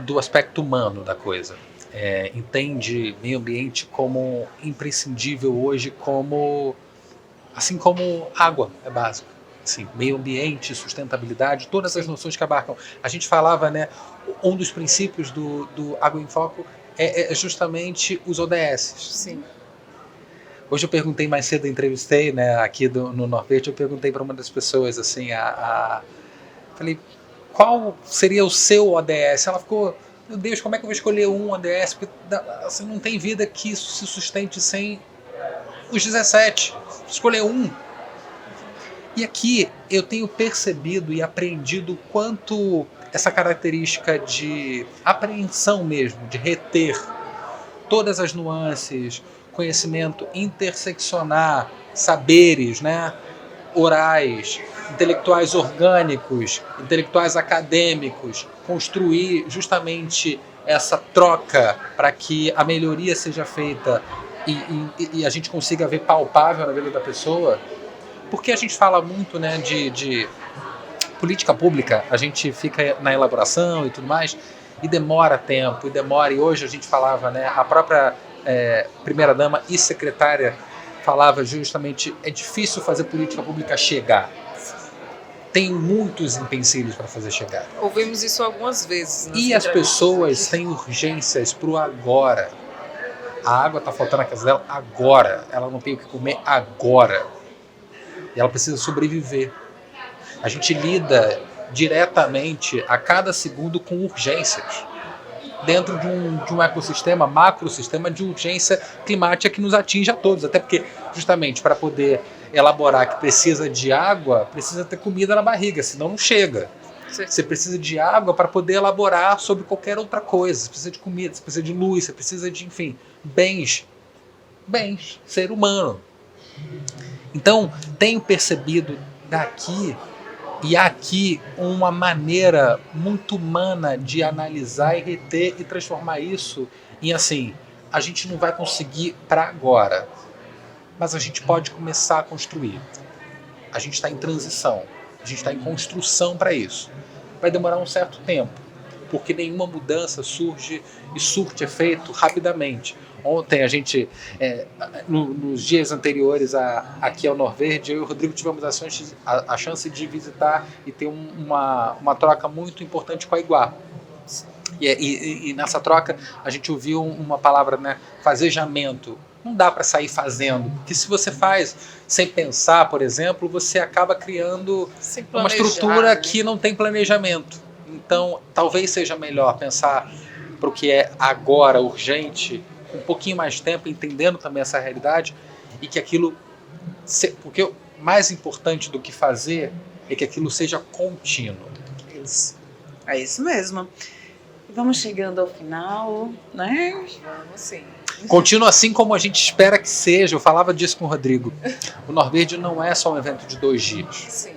do aspecto humano da coisa. Entende meio ambiente como imprescindível hoje, assim como água é básico. Assim, meio ambiente, sustentabilidade, todas as noções que abarcam. A gente falava, né, um dos princípios do Água em Foco é justamente os ODS. Sim. Hoje eu perguntei mais cedo, entrevistei, né, aqui no Nordeste, eu perguntei para uma das pessoas, assim, falei, qual seria o seu ODS? Ela ficou, meu Deus, como é que eu vou escolher um ODS? Porque assim, não tem vida que se sustente sem os 17. Escolher um. E aqui eu tenho percebido e aprendido o quanto essa característica de apreensão mesmo, de reter todas as nuances, conhecimento interseccionar, saberes, né, orais, intelectuais orgânicos, intelectuais acadêmicos, construir justamente essa troca para que a melhoria seja feita e a gente consiga ver palpável na vida da pessoa. Porque a gente fala muito, né, de política pública, a gente fica na elaboração e tudo mais, e demora tempo, e hoje a gente falava, né, a própria primeira-dama e secretária falava justamente, é difícil fazer política pública chegar. Tem muitos empecilhos para fazer chegar. Ouvimos isso algumas vezes. E as pessoas têm urgências para o agora. A água está faltando na casa dela agora, ela não tem o que comer agora. E ela precisa sobreviver. A gente lida diretamente a cada segundo com urgências. Dentro de um ecossistema, macrosistema de urgência climática que nos atinge a todos. Até porque, justamente, para poder elaborar que precisa de água, precisa ter comida na barriga, senão não chega. Sim. Você precisa de água para poder elaborar sobre qualquer outra coisa. Você precisa de comida, você precisa de luz, você precisa de, enfim, bens, ser humano. Então, tenho percebido daqui e aqui uma maneira muito humana de analisar e reter e transformar isso em assim, a gente não vai conseguir para agora, mas a gente pode começar a construir. A gente está em transição, a gente está em construção para isso. Vai demorar um certo tempo, porque nenhuma mudança surge e surte efeito rapidamente. Ontem a gente, nos dias anteriores aqui ao Norverde, eu e o Rodrigo tivemos a chance de visitar e ter uma troca muito importante com a Iguá. E nessa troca a gente ouviu uma palavra, né, fazejamento. Não dá para sair fazendo, porque se você faz sem pensar, por exemplo, você acaba criando uma estrutura que não tem planejamento. Então, talvez seja melhor pensar para o que é agora urgente, um pouquinho mais de tempo, entendendo também essa realidade, e que aquilo... Porque o mais importante do que fazer é que aquilo seja contínuo. Isso. É isso mesmo. Vamos chegando ao final, né? Vamos sim. Contínuo assim como a gente espera que seja. Eu falava disso com o Rodrigo. O Norverde não é só um evento de 2 dias. Sim.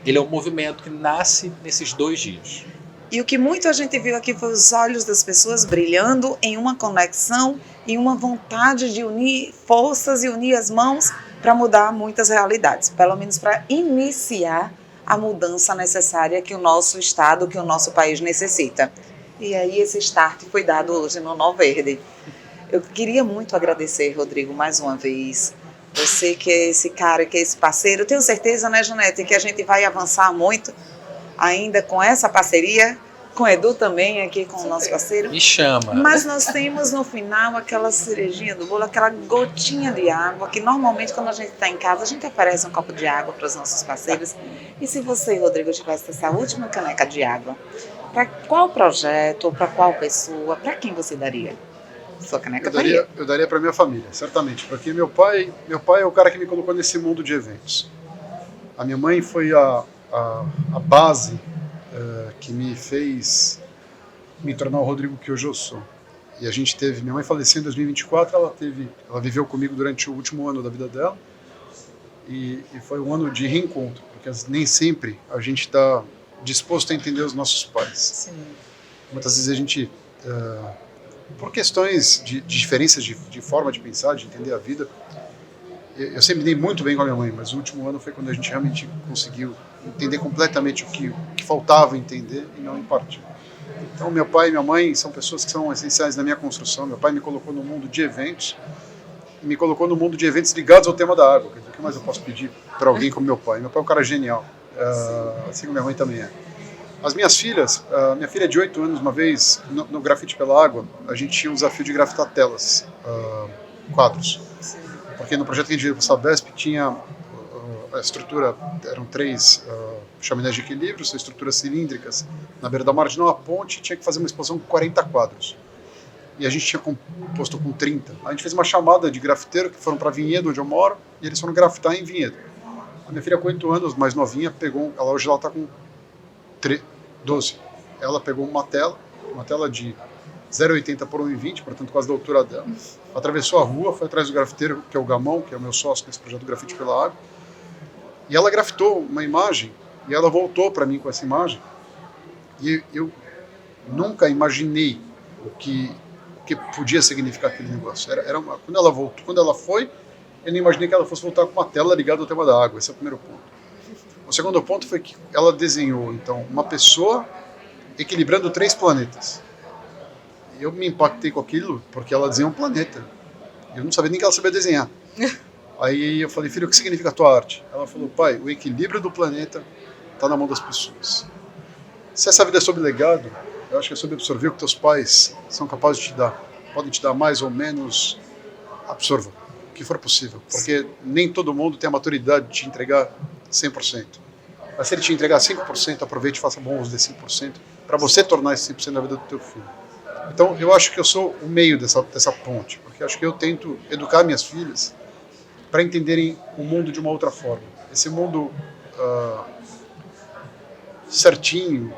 Ele é um movimento que nasce nesses 2 dias. E o que muito a gente viu aqui foi os olhos das pessoas brilhando em uma conexão e uma vontade de unir forças e unir as mãos para mudar muitas realidades, pelo menos para iniciar a mudança necessária que o nosso estado, que o nosso país necessita. E aí esse start foi dado hoje no Norverde. Eu queria muito agradecer, Rodrigo, mais uma vez. Você que é esse cara, que é esse parceiro. Eu tenho certeza, né, Janete, que a gente vai avançar muito ainda com essa parceria, com o Edu também, aqui com o nosso parceiro. Me chama. Mas nós temos no final aquela cerejinha do bolo, aquela gotinha de água, que normalmente quando a gente está em casa, a gente oferece um copo de água para os nossos parceiros. E se você, Rodrigo, tivesse essa última caneca de água, para qual projeto, ou para qual pessoa, para quem você daria? Sua caneca eu daria para minha família, certamente, porque meu pai é o cara que me colocou nesse mundo de eventos. A minha mãe foi a base que me fez me tornar o Rodrigo que hoje eu sou. E minha mãe faleceu em 2024, ela viveu comigo durante o último ano da vida dela, e foi um ano de reencontro, porque nem sempre a gente está disposto a entender os nossos pais. Sim. Muitas vezes a gente, por questões de diferenças de forma de pensar, de entender a vida, eu sempre dei muito bem com a minha mãe, mas o último ano foi quando a gente realmente conseguiu entender completamente o que faltava entender e não impartir. Então, meu pai e minha mãe são pessoas que são essenciais na minha construção. Meu pai me colocou no mundo de eventos, e me colocou no mundo de eventos ligados ao tema da água. Quer dizer, o que mais eu posso pedir para alguém como meu pai? Meu pai é um cara genial, assim como minha mãe também é. As minhas filhas, minha filha de 8 anos, uma vez, no Grafite pela Água, a gente tinha um desafio de grafitar telas, quadros. Porque no projeto que a gente veio para o Sabesp tinha a estrutura, eram 3 chaminés de equilíbrio, são estruturas cilíndricas na beira da marginal, a ponte, tinha que fazer uma exposição com 40 quadros. E a gente tinha composto com 30. A gente fez uma chamada de grafiteiro que foram para Vinhedo, onde eu moro, e eles foram grafitar em Vinhedo. A minha filha com 8 anos, mais novinha, pegou, hoje ela está com 12. Ela pegou uma tela de 0,80 por 1,20, portanto quase da altura dela. Atravessou a rua, foi atrás do grafiteiro, que é o Gamão, que é o meu sócio nesse projeto do Grafite pela Água. E ela grafitou uma imagem, e ela voltou para mim com essa imagem. E eu nunca imaginei o que podia significar aquele negócio. Quando ela voltou, quando ela foi, eu não imaginei que ela fosse voltar com uma tela ligada ao tema da água. Esse é o primeiro ponto. O segundo ponto foi que ela desenhou, então, uma pessoa equilibrando 3 planetas. Eu me impactei com aquilo porque ela desenhou um planeta. Eu não sabia nem que ela sabia desenhar. Aí eu falei, filho, o que significa a tua arte? Ela falou, pai, o equilíbrio do planeta está na mão das pessoas. Se essa vida é sobre legado, eu acho que é sobre absorver o que teus pais são capazes de te dar. Podem te dar mais ou menos, absorva o que for possível. Porque nem todo mundo tem a maturidade de te entregar 100%. Mas se ele te entregar 5%, aproveite e faça bom uso desse 5%, para você tornar esse 5% na vida do teu filho. Então, eu acho que eu sou o meio dessa ponte, porque acho que eu tento educar minhas filhas para entenderem o mundo de uma outra forma. Esse mundo certinho,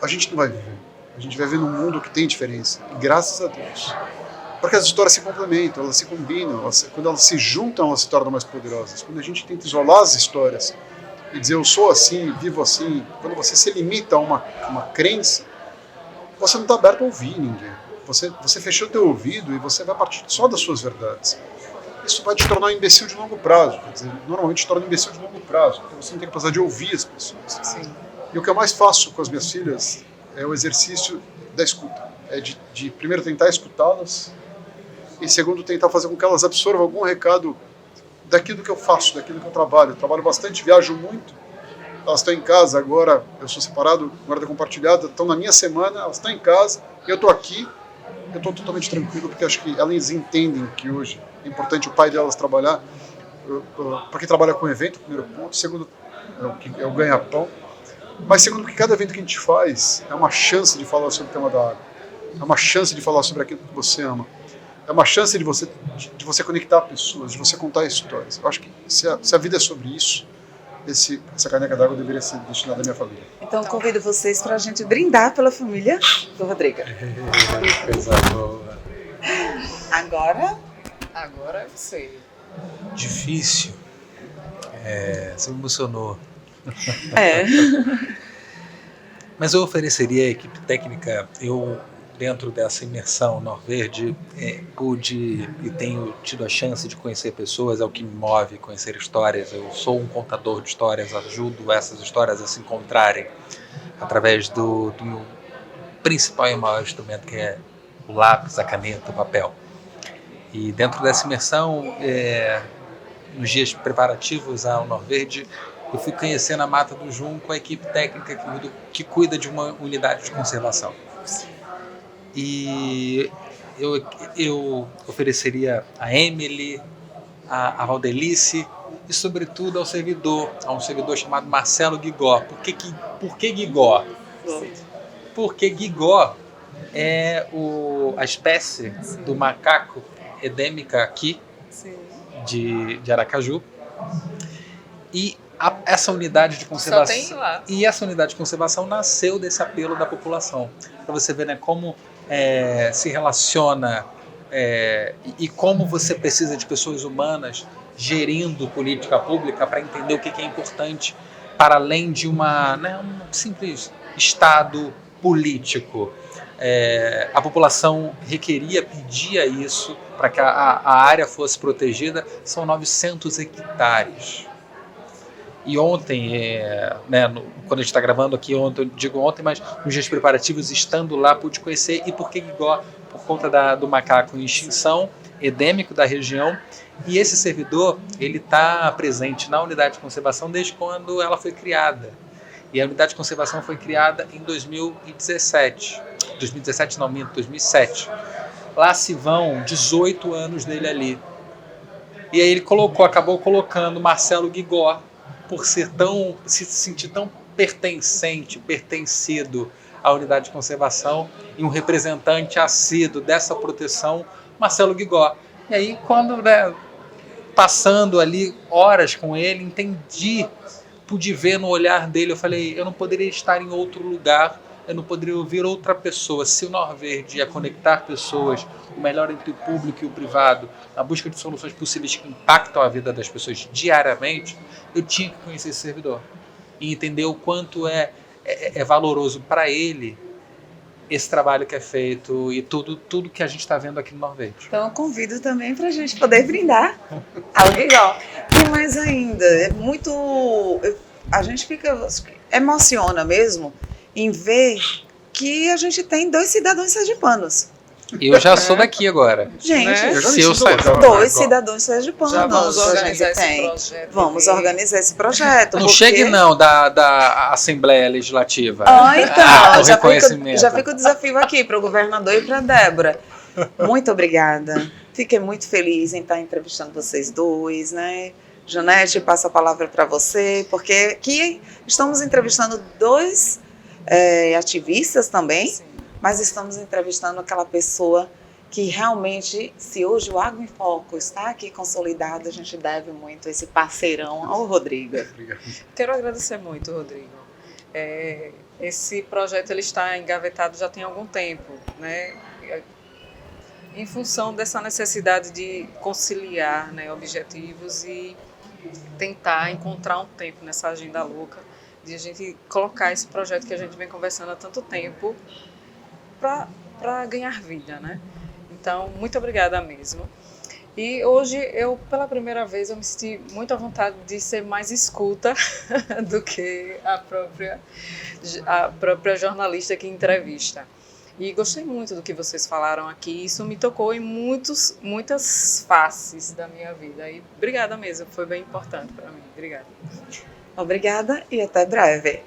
a gente não vai viver. A gente vai viver num mundo que tem diferença, e graças a Deus. Porque as histórias se complementam, elas se combinam, quando elas se juntam, elas se tornam mais poderosas. Quando a gente tenta isolar as histórias e dizer eu sou assim, vivo assim, quando você se limita a uma crença, você não está aberto a ouvir ninguém. Você fechou o teu ouvido e você vai partir só das suas verdades. Isso vai te tornar um imbecil de longo prazo. Quer dizer, normalmente te torna um imbecil de longo prazo, porque você não tem capacidade de ouvir as pessoas. Sim. E o que eu mais faço com as minhas filhas é o exercício da escuta. É de primeiro tentar escutá-las e segundo tentar fazer com que elas absorvam algum recado daquilo que eu faço, daquilo que eu trabalho. Eu trabalho bastante, viajo muito. Elas estão em casa agora, eu sou separado, guarda compartilhada, estão na minha semana, elas estão em casa, eu estou aqui, eu estou totalmente tranquilo, porque acho que elas entendem que hoje é importante o pai delas trabalhar, porque trabalha com evento, primeiro ponto, segundo, é o ganha-pão, mas segundo, que cada evento que a gente faz é uma chance de falar sobre o tema da água, é uma chance de falar sobre aquilo que você ama, é uma chance de você conectar pessoas, de você contar histórias. Eu acho que se a vida é sobre isso, essa caneca d'água deveria ser destinada à minha família. Então convido vocês para a gente brindar pela família do Rodrigo. Coisa boa. Agora Agora eu sei. Difícil. Você me emocionou. Mas eu ofereceria a equipe técnica, dentro dessa imersão Norverde, pude e tenho tido a chance de conhecer pessoas, é o que me move, conhecer histórias. Eu sou um contador de histórias, ajudo essas histórias a se encontrarem através do meu principal e maior instrumento, que é o lápis, a caneta, o papel. E dentro dessa imersão, nos dias preparativos ao Norverde, eu fui conhecendo a Mata do Junco, a equipe técnica que cuida de uma unidade de conservação. E eu ofereceria a Emily, a Valdelice e, sobretudo, a um servidor chamado Marcelo Guigó. Por que Guigó? Porque Guigó é a espécie do macaco endêmica aqui de Aracaju. E essa unidade de conservação. Só tem lá. E essa unidade de conservação nasceu desse apelo da população. Para você ver, né, como se relaciona e como você precisa de pessoas humanas gerindo política pública para entender o que é importante para além de um simples Estado político. A população pedia isso para que a área fosse protegida. São 900 hectares. E ontem, quando a gente está gravando aqui, eu digo ontem, mas nos dias preparativos, estando lá, pude conhecer. E por que Gigó? Por conta do macaco em extinção, endêmico da região. E esse servidor, ele está presente na unidade de conservação desde quando ela foi criada. E a unidade de conservação foi criada em 2017. 2017 não, minto, 2007. Lá se vão 18 anos dele ali. E aí ele acabou colocando Marcelo Gigó, por se sentir tão pertencido à unidade de conservação e um representante assíduo dessa proteção, Marcelo Gigó. E aí, quando passando ali horas com ele, pude ver no olhar dele, eu falei, eu não poderia estar em outro lugar, eu não poderia ouvir outra pessoa. Se o Norverde ia conectar pessoas, o melhor entre o público e o privado, na busca de soluções possíveis que impactam a vida das pessoas diariamente, eu tinha que conhecer esse servidor e entender o quanto é valoroso para ele esse trabalho que é feito e tudo que a gente está vendo aqui no Norverde. Então eu convido também para a gente poder brindar ao Gigó. E mais ainda, a gente emociona mesmo em ver que a gente tem 2 cidadãos sergipanos. Eu já sou daqui agora. Gente, Eu já se eu sair. 2 cidadãos sergipanos. Já vamos a organizar gente esse tem. projeto. Vamos organizar esse projeto. Não porque... chegue não da Assembleia Legislativa. Então, o reconhecimento. já fica o desafio aqui para o governador e para a Débora. Muito obrigada. Fiquei muito feliz em estar entrevistando vocês dois, né? Janete, passo a palavra para você, porque aqui estamos entrevistando 2 ativistas também. Sim. Mas estamos entrevistando aquela pessoa que realmente, se hoje o Água em Foco está aqui consolidado, a gente deve muito esse parceirão ao Rodrigo. Obrigado. Quero agradecer muito, Rodrigo. Esse projeto ele está engavetado já tem algum tempo, né? Em função dessa necessidade de conciliar, né, objetivos e tentar encontrar um tempo nessa agenda louca de a gente colocar esse projeto que a gente vem conversando há tanto tempo para ganhar vida, né? Então, muito obrigada mesmo. E hoje, pela primeira vez, eu me senti muito à vontade de ser mais escuta do que a própria jornalista que entrevista. E gostei muito do que vocês falaram aqui. Isso me tocou em muitas faces da minha vida. E obrigada mesmo, foi bem importante para mim. Obrigada. Obrigada e até breve.